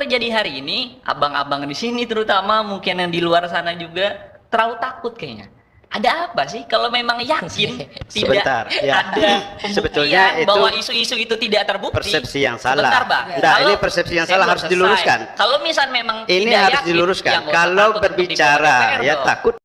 terjadi hari ini, abang-abang di sini terutama, mungkin yang di luar sana juga terlalu takut kayaknya. Ada apa sih kalau memang yakin tidak Sebentar, ya. ada Sebetulnya pembuktian itu bahwa isu-isu itu tidak terbukti? persepsi yang salah. Sebentar, Bang. Enggak, Kalau ini persepsi yang saya salah, belum harus selesai. diluruskan. Kalau misal memang Ini tidak harus yakin, diluruskan. ya nggak usah Kalau takut untuk dibawa berbicara DPR ya dong. takut.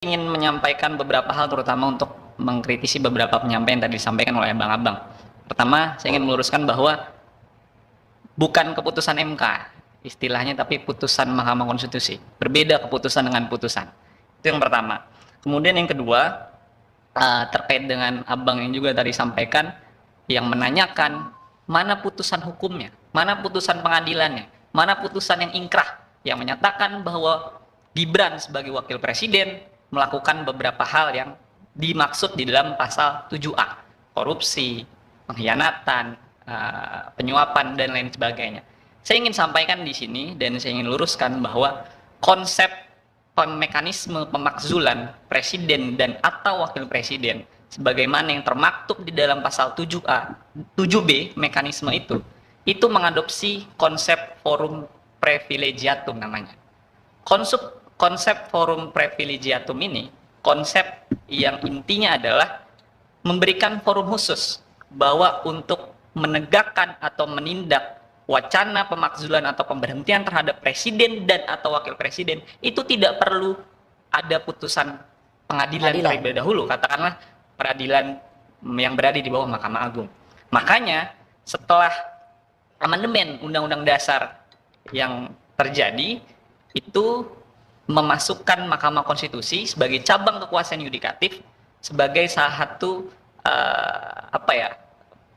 Ingin menyampaikan beberapa hal, terutama untuk mengkritisi beberapa penyampaian yang tadi disampaikan oleh abang-abang. Pertama, saya ingin meluruskan bahwa bukan keputusan MK istilahnya, tapi putusan Mahkamah Konstitusi. Berbeda keputusan dengan putusan. Itu yang pertama. Kemudian yang kedua, terkait dengan abang yang juga tadi sampaikan, yang menanyakan mana putusan hukumnya, mana putusan pengadilannya, mana putusan yang ingkrah, yang menyatakan bahwa Gibran sebagai wakil presiden melakukan beberapa hal yang dimaksud di dalam pasal 7A, korupsi, pengkhianatan, penyuapan, dan lain sebagainya. Saya ingin sampaikan di sini dan saya ingin luruskan bahwa konsep mekanisme pemakzulan presiden dan atau wakil presiden sebagaimana yang termaktub di dalam pasal 7A, 7B mekanisme itu mengadopsi konsep forum privilegiatum namanya. Konsep forum privilegiatum ini konsep yang intinya adalah memberikan forum khusus bahwa untuk menegakkan atau menindak wacana pemakzulan atau pemberhentian terhadap presiden dan atau wakil presiden itu tidak perlu ada putusan pengadilan terlebih dahulu, katakanlah peradilan yang berada di bawah Mahkamah Agung. Makanya setelah amandemen Undang-Undang Dasar yang terjadi itu memasukkan Mahkamah Konstitusi sebagai cabang kekuasaan yudikatif sebagai salah satu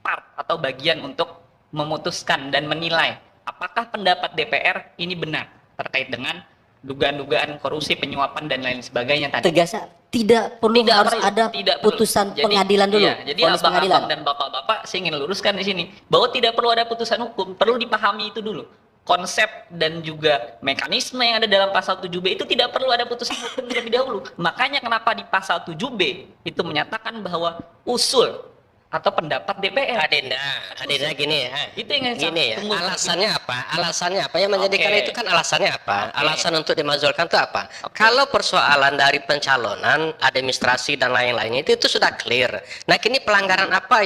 part atau bagian untuk memutuskan dan menilai apakah pendapat DPR ini benar terkait dengan dugaan-dugaan korupsi, penyuapan, dan lain sebagainya tadi. Tegasnya tidak perlu harus ada putusan pengadilan dulu. Jadi abang-abang dan bapak-bapak, saya ingin luruskan di sini bahwa tidak perlu ada putusan hukum, perlu dipahami itu dulu. Konsep dan juga mekanisme yang ada dalam pasal 7B itu tidak perlu ada putusan hukum terlebih dahulu. Makanya kenapa di pasal 7B itu menyatakan bahwa usul atau pendapat DPR. Adenda gini ya. Itu yang gini ya. Alasannya apa? Alasannya apa? Yang menjadikan itu kan alasannya apa? Alasan untuk dimazulkan itu apa? Kalau persoalan dari pencalonan, administrasi dan lain-lainnya itu sudah clear. Nah, kini pelanggaran apa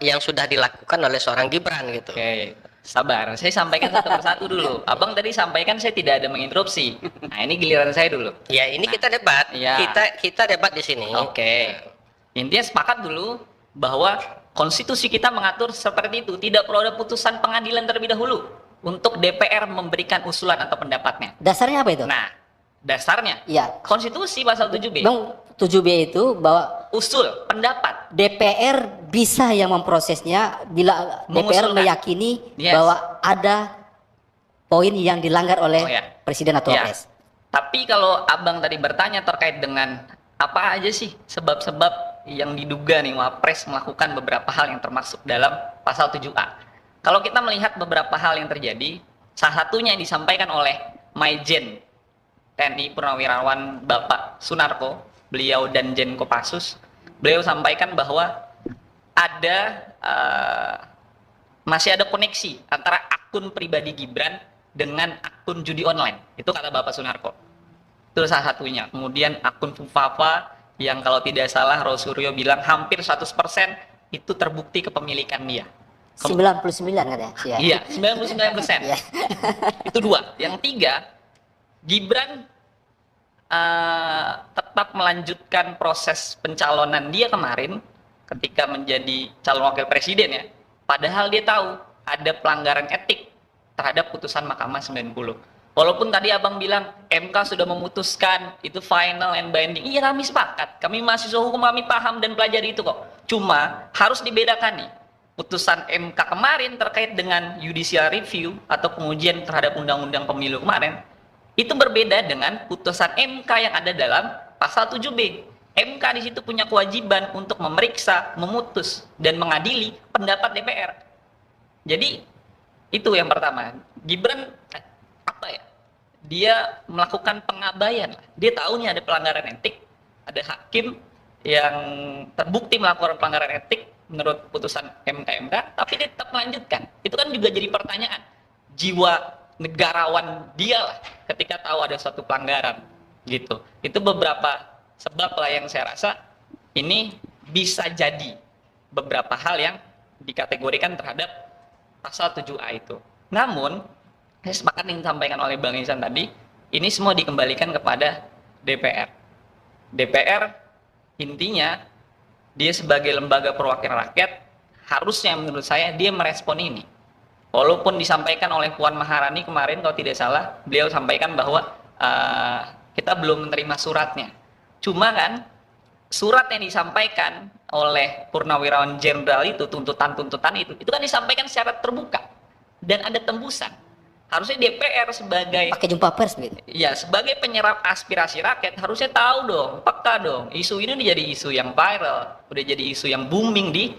yang sudah dilakukan oleh seorang Gibran gitu? Sabar, saya sampaikan satu persatu dulu. Abang tadi sampaikan saya tidak ada menginterupsi. Nah, ini giliran saya dulu. Ya, ini kita debat. Ya. Kita debat di sini. Intinya sepakat dulu bahwa konstitusi kita mengatur seperti itu, tidak perlu ada putusan pengadilan terlebih dahulu untuk DPR memberikan usulan atau pendapatnya. Dasarnya apa itu? Nah, dasarnya ya konstitusi pasal 7B. Bang, 7B itu bahwa usul pendapat DPR bisa yang memprosesnya bila DPR meyakini bahwa ada poin yang dilanggar oleh presiden atau wapres. Tapi kalau abang tadi bertanya terkait dengan apa aja sih sebab-sebab yang diduga nih wapres melakukan beberapa hal yang termasuk dalam pasal 7A. Kalau kita melihat beberapa hal yang terjadi, salah satunya yang disampaikan oleh Maijen TNI Purnawirawan Bapak Sunarko, beliau dan Jen Kopassus, beliau sampaikan bahwa masih ada koneksi antara akun pribadi Gibran dengan akun judi online. Itu kata Bapak Sunarko. Itu salah satunya. Kemudian akun Fufafa yang kalau tidak salah Rosuryo bilang hampir 100% itu terbukti kepemilikan dia. 99 katanya. Iya, 99%. Itu dua. Yang tiga, Gibran tetap melanjutkan proses pencalonan dia kemarin ketika menjadi calon wakil presiden ya. Padahal dia tahu ada pelanggaran etik terhadap putusan Mahkamah 90. Walaupun tadi abang bilang MK sudah memutuskan itu final and binding. Iya, kami sepakat. Kami mahasiswa hukum, kami paham dan pelajari itu kok. Cuma harus dibedakan nih. Putusan MK kemarin terkait dengan judicial review atau pengujian terhadap undang-undang pemilu kemarin itu berbeda dengan putusan MK yang ada dalam pasal 7B. MK di situ punya kewajiban untuk memeriksa, memutus dan mengadili pendapat DPR. Jadi itu yang pertama. Gibran dia melakukan pengabaian. Dia tahu nih ada pelanggaran etik, ada hakim yang terbukti melakukan pelanggaran etik menurut putusan MK, tapi dia tetap melanjutkan. Itu kan juga jadi pertanyaan. Jiwa negarawan dia lah ketika tahu ada suatu pelanggaran gitu. Itu beberapa sebab lah yang saya rasa ini bisa jadi beberapa hal yang dikategorikan terhadap pasal 7A itu. Namun, saya sepakat yang disampaikan oleh Bang Ihsan tadi, ini semua dikembalikan kepada DPR. DPR intinya dia sebagai lembaga perwakilan rakyat harusnya menurut saya dia merespon ini. Walaupun disampaikan oleh Puan Maharani kemarin kalau tidak salah, beliau sampaikan bahwa kita belum menerima suratnya. Cuma kan surat yang disampaikan oleh Purnawirawan Jenderal itu, tuntutan-tuntutan itu kan disampaikan secara terbuka dan ada tembusan. Harusnya DPR sebagai pakai jumpa pers gitu. Ya, sebagai penyerap aspirasi rakyat harusnya tahu dong, peka dong. Isu ini udah jadi isu yang viral, udah jadi isu yang booming di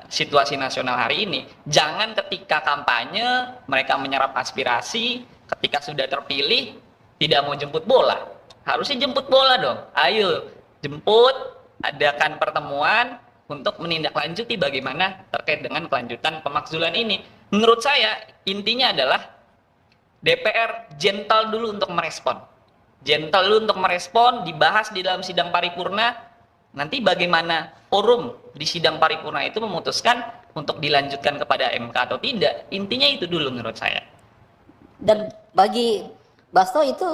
situasi nasional hari ini. Jangan ketika kampanye mereka menyerap aspirasi, ketika sudah terpilih tidak mau jemput bola. Harusnya jemput bola dong. Ayo jemput, adakan pertemuan untuk menindaklanjuti bagaimana terkait dengan kelanjutan pemakzulan ini. Menurut saya intinya adalah DPR gentle dulu untuk merespon. Gentle dulu untuk merespon, dibahas di dalam sidang paripurna. Nanti bagaimana forum di sidang paripurna itu memutuskan untuk dilanjutkan kepada MK atau tidak. Intinya itu dulu menurut saya. Dan bagi Basto itu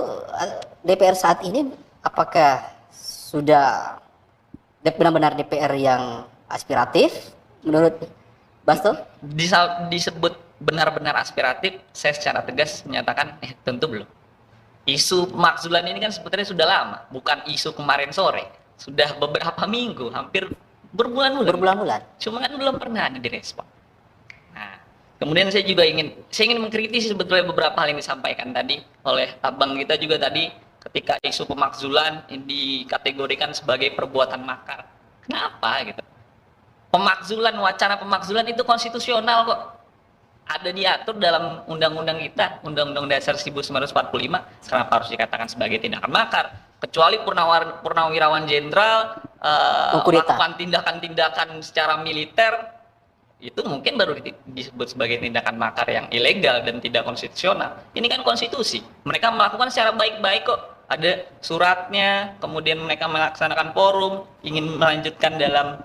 DPR saat ini apakah sudah benar-benar DPR yang aspiratif menurut Basto? Disebut benar-benar aspiratif, saya secara tegas menyatakan tentu belum. Isu pemakzulan ini kan sebetulnya sudah lama, bukan isu kemarin sore. Sudah beberapa minggu, hampir berbulan-bulan. Cuma kan belum pernah ada direspon. Nah, kemudian saya ingin mengkritisi sebetulnya beberapa hal yang disampaikan tadi oleh abang kita juga tadi, ketika isu pemakzulan dikategorikan sebagai perbuatan makar. Kenapa gitu? Wacana pemakzulan itu konstitusional kok. Ada diatur dalam undang-undang kita, Undang-Undang Dasar 1945. Kenapa harus dikatakan sebagai tindakan makar? Kecuali Purnawirawan Jenderal melakukan tindakan-tindakan secara militer, itu mungkin baru disebut sebagai tindakan makar yang ilegal dan tidak konstitusional. Ini kan konstitusi. Mereka melakukan secara baik-baik kok. Ada suratnya, kemudian mereka melaksanakan forum, ingin melanjutkan dalam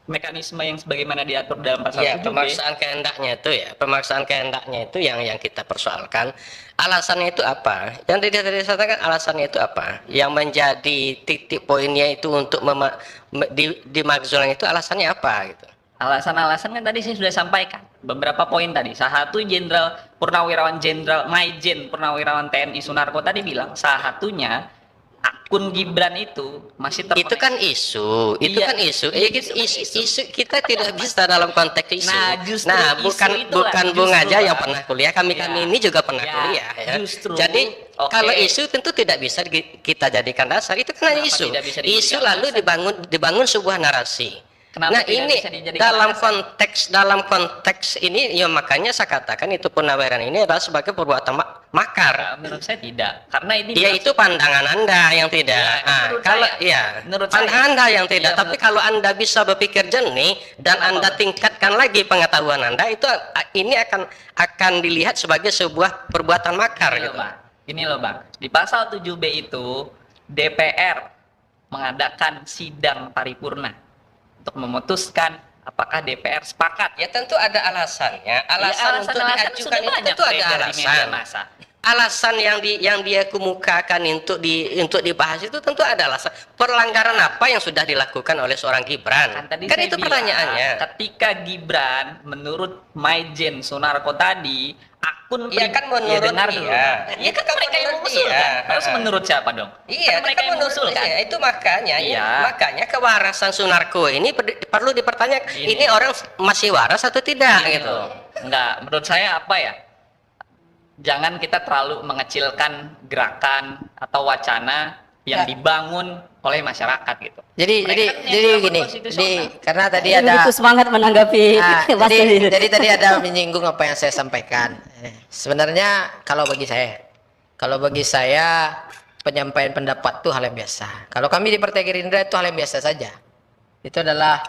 mekanisme yang sebagaimana diatur dalam pasal 7B. Pemaksaan kehendaknya itu yang kita persoalkan. Alasannya itu apa? Yang tadi disampaikan alasannya itu apa? Yang menjadi titik poinnya itu untuk dimakzulan itu alasannya apa gitu? Alasan-alasan kan tadi saya sudah sampaikan beberapa poin tadi. Salah satu Purnawirawan Jenderal Maijen Purnawirawan TNI Sunarko tadi bilang salah satunya akun Gibran itu masih terkoneksi. Itu kan isu, isu kita tidak bisa dalam konteks isu. Bukan Bung aja yang pernah kuliah, kami ini juga pernah kuliah ya. Jadi kalau isu tentu tidak bisa kita jadikan dasar, itu kan isu. Isu lalu dibangun sebuah narasi. Kenapa ini dalam konteks ini ya makanya saya katakan itu Purnawirawan ini adalah sebagai perbuatan makar. Nah, menurut saya tidak, karena ini itu pandangan Anda yang tidak. Pandangan Anda yang tidak. Tapi kalau Anda bisa berpikir jernih dan Anda tingkatkan lagi pengetahuan Anda, itu ini akan dilihat sebagai sebuah perbuatan makar gitu. Ini loh Bang, di pasal 7B itu DPR mengadakan sidang paripurna untuk memutuskan apakah DPR sepakat. Ya tentu ada alasannya. Alasan untuk diajukan itu tentu ada alasan. Alasan yang dia kemukakan untuk dibahas itu tentu ada alasan. Pelanggaran apa yang sudah dilakukan oleh seorang Gibran? Kan itu pertanyaannya. Ketika Gibran menurut Maijen Sunarko tadi akun menurut dia kan mereka yang mengusulkan. Terus menurut siapa dong? Iya, mereka yang mengusulkan. Itu makanya kewarasan Sunarko ini perlu dipertanyakan. Ini orang masih waras atau tidak gitu. Enggak, menurut saya apa ya? Jangan kita terlalu mengecilkan gerakan atau wacana yang dibangun oleh masyarakat gitu. Jadi gini, karena tadi ada begitu semangat menanggapi jadi tadi ada menyinggung apa yang saya sampaikan. Sebenarnya kalau bagi saya penyampaian pendapat itu hal yang biasa. Kalau kami di Partai Gerindra itu hal yang biasa saja. Itu adalah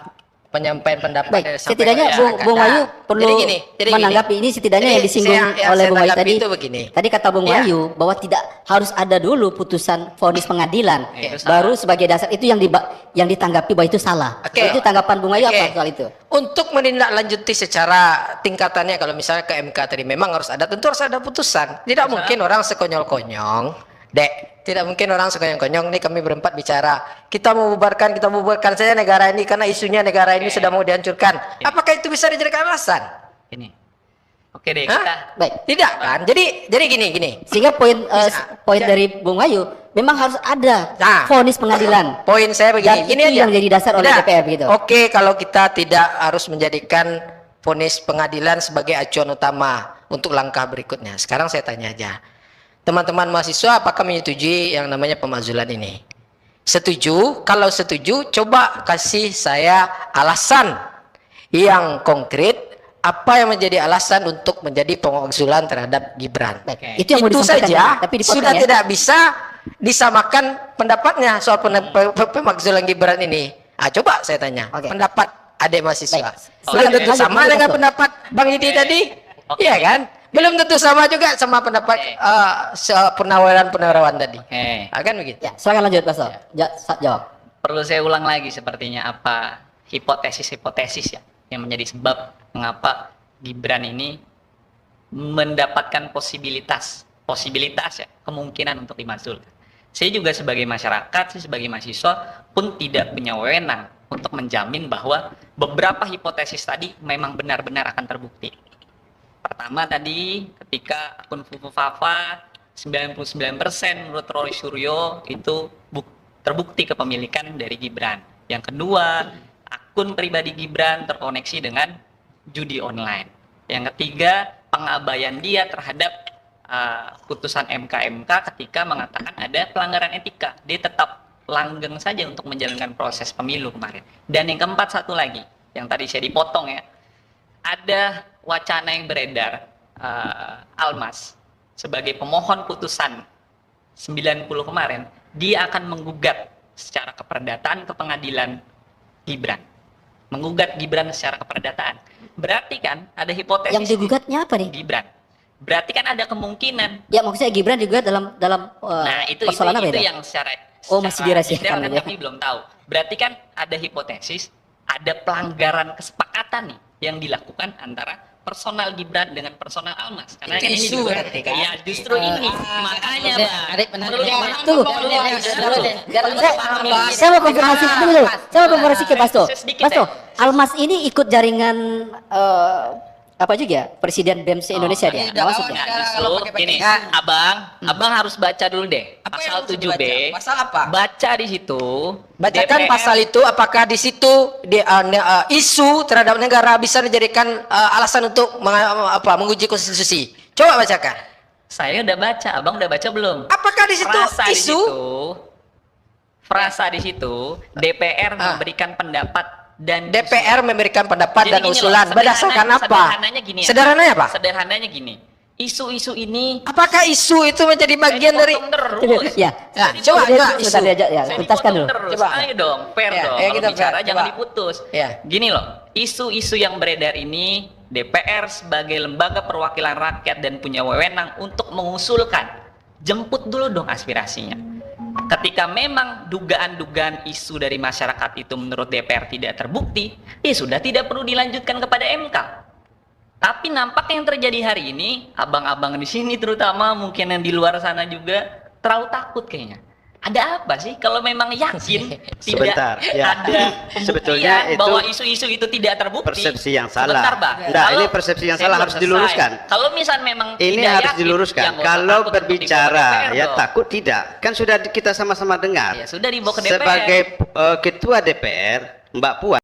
penyampaian pendapat. Baik, setidaknya Bung Wahyu perlu menanggapi ini setidaknya yang disinggung oleh Bung Wahyu tadi. Tadi kata Bung Wahyu bahwa tidak harus ada dulu putusan vonis pengadilan, baru sebagai dasar itu yang ditanggapi bahwa itu salah. Itu tanggapan Bung Wahyu apa soal itu? Untuk menindaklanjuti secara tingkatannya, kalau misalnya ke MK tadi memang tentu harus ada putusan. Tidak mungkin orang sekonyol-konyol, tidak mungkin orang sekonyong-konyong. Nih kami berempat bicara, kita mau bubarkan saja negara ini karena isunya negara ini sudah mau dihancurkan. Apakah itu bisa dijadikan alasan? Ini. Oke deh, kita. Baik. Tidak kan? Jadi gini. Sehingga poin dari Bung Wahyu memang harus ada vonis pengadilan. Poin saya begini, Dan itu yang jadi dasar oleh DPR gitu. Oke, kalau kita tidak harus menjadikan vonis pengadilan sebagai acuan utama untuk langkah berikutnya. Sekarang saya tanya aja. Teman-teman mahasiswa, apakah menyetujui yang namanya pemakzulan ini? Setuju? Kalau setuju, coba kasih saya alasan yang konkret, apa yang menjadi alasan untuk menjadi pemakzulan terhadap Gibran. Itu saja, tapi sudah tidak bisa disamakan pendapatnya soal pemakzulan Gibran ini. Coba saya tanya, pendapat adik mahasiswa. Belum tentu sama dengan pendapat Bang Yudi tadi? Iya kan? Belum tentu sama juga sama pendapat penawaran tadi. Kan begitu. Ya, silakan lanjut, Pak So. Jawab. Perlu saya ulang lagi sepertinya apa hipotesis ya yang menjadi sebab mengapa Gibran ini mendapatkan posibilitas ya, kemungkinan untuk dimaksudkan. Saya juga sebagai masyarakat, sebagai mahasiswa pun tidak punya wewenang untuk menjamin bahwa beberapa hipotesis tadi memang benar-benar akan terbukti. Pertama tadi ketika akun Fufufafa 99% menurut Roy Suryo itu terbukti kepemilikan dari Gibran. Yang kedua, akun pribadi Gibran terkoneksi dengan judi online. Yang ketiga, pengabaian dia terhadap putusan MK ketika mengatakan ada pelanggaran etika. Dia tetap langgeng saja untuk menjalankan proses pemilu kemarin. Dan yang keempat, satu lagi yang tadi saya dipotong ya, ada wacana yang beredar, Almas sebagai pemohon putusan 90 kemarin, dia akan menggugat secara keperdataan ke pengadilan Gibran. Menggugat Gibran secara keperdataan. Berarti kan ada hipotesis. Yang digugatnya apa nih? Gibran. Berarti kan ada kemungkinan. Ya maksudnya Gibran digugat dalam persoalan apa itu ya? yang secara masih dirahasiakan kami belum tahu. Berarti kan ada hipotesis, ada pelanggaran kesepakatan nih yang dilakukan antara personal Gibran dengan personal Almas. Karena itu kan isu ini berarti kan? Ya justru ini makanya Saya mau konfirmasi dulu. Saya mau konfirmasi ke Pasto. Pasto, Almas ini ikut jaringan apa juga? Presiden BEM se-Indonesia dia. Maksudnya? Ini, abang harus baca dulu deh. Pasal 7B. Pasal apa? Baca di situ. Bacakan pasal itu, apakah di situ isu terhadap negara bisa dijadikan alasan untuk menguji konstitusi? Coba bacakan. Saya udah baca, abang udah baca belum? Apakah di situ isu? Frasa di situ, DPR memberikan pendapat dan DPR memberikan pendapat dan usulan loh, berdasarkan apa? Sederhananya apa? Sederhananya gini. Isu-isu ini, apakah isu itu menjadi bagian dari ya? Coba isu. Tuntaskan dulu. Coba. Ayo dong, fair dong. Kita bicara fair. jangan diputus. Gini loh, isu-isu yang beredar ini DPR sebagai lembaga perwakilan rakyat dan punya wewenang untuk mengusulkan. Jemput dulu dong aspirasinya. Ketika memang dugaan-dugaan isu dari masyarakat itu menurut DPR tidak terbukti, ya sudah tidak perlu dilanjutkan kepada MK. Tapi nampak yang terjadi hari ini, abang-abang di sini terutama, mungkin yang di luar sana juga terlalu takut kayaknya. Ada apa sih kalau memang yakin tidak ada sebetulnya itu bahwa isu-isu itu tidak terbukti? Persepsi yang salah. Nah, ini persepsi yang salah harus diluruskan. Kalau misal memang ini tidak harus yakin, diluruskan. ya Kalau berbicara ya takut tidak. Kan sudah kita sama-sama dengar. Ya sudah dibawa ke DPR. Sebagai ketua DPR, Mbak Puan